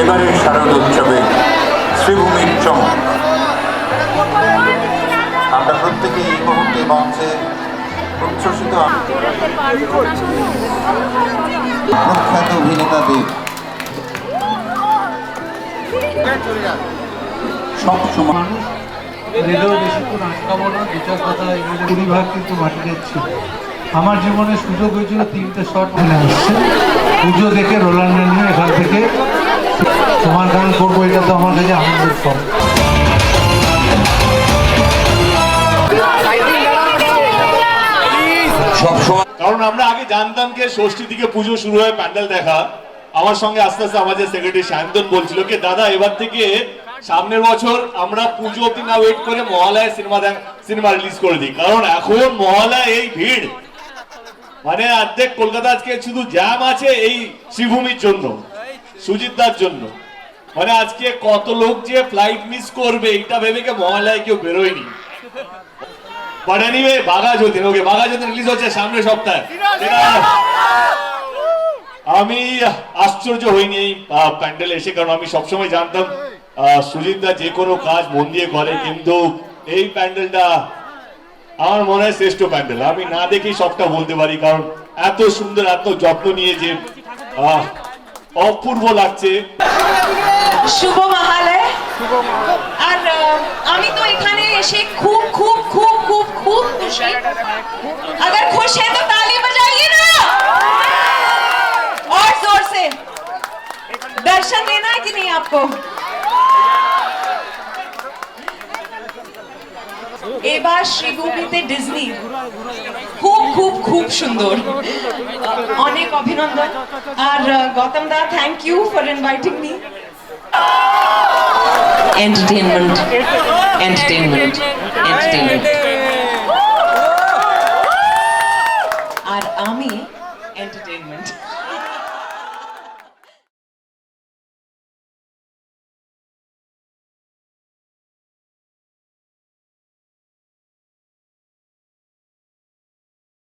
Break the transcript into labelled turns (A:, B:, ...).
A: এবারের শারদোৎসবে শ্রীভূমির চমক। আমরা প্রত্যেকে এই মুহূর্তে মঞ্চে উচ্ছ্বসিত প্রখ্যাত অভিনেতাদের সব সময়
B: বেশিক্ষণ আটকাবো না, দু চার কথা। 20 ভাগ কিন্তু মাটি যাচ্ছিল। আমার জীবনে সুযোগ হয়েছিল 3টে শট মনে আসছে। পুজো দেখে রোলান্ড নিয়ে এখান থেকে তোমার গান করবো, এটা তো আমার কাছে আনন্দের ফল।
C: কারণ আমরা আগে জানতাম যে ষষ্ঠী থেকে পুজো শুরু হয়, প্যান্ডেল দেখা। আমার সঙ্গে আস্তে আস্তে আমাদের সেক্রেটারি শান্তন বলছিল কি দাদা এবার থেকে সামনের বছর আমরা পুজো অব্দি না ওয়েট করে মহালয়ায় সিনেমা রিলিজ করে দিই, কারণ এখন মহালয়ায় এই ভিড়, মানে অর্ধেক কলকাতা আজকে শুধু জ্যাম আছে এই শ্রীভূমির জন্য, সুজিতদার জন্য। মানে আজকে কত লোক যে ফ্লাইট মিস করবে এটা ভেবে কে মহালয়ায় কেউ বেরোয়নি। But anyway Bagha Jatin, okay Bagha Jatin release হচ্ছে সামনের সপ্তাহে। আমি আশ্চর্য হইনি এই প্যান্ডেলে এসে, কারণ আমি সবসময় জানতাম সুজিতদা যে কোনো কাজ মন দিয়ে করে, কিন্তু এই প্যান্ডেলটা আমার মনে হয় শ্রেষ্ঠ প্যান্ডেল। আমি না দেখেই সবটা বলতে পারি, কারণ এত সুন্দর, এত যত্ন নিয়ে যে অপূর্ব লাগছে।
D: শুভ মহালয়। আর আমি তো এখানে এসে খুব খুব খুব খুব খুব খুশি। अगर खुश है तो ताली बजाइए ना, और जोर से। दर्शन देना है कि नहीं आपको? এবার শ্রীভূমিতে ডিজনি খুব খুব খুব সুন্দর। অনেক অভিনন্দন। আর গৌতম দা, thank you for inviting me. Entertainment entertainment entertainment.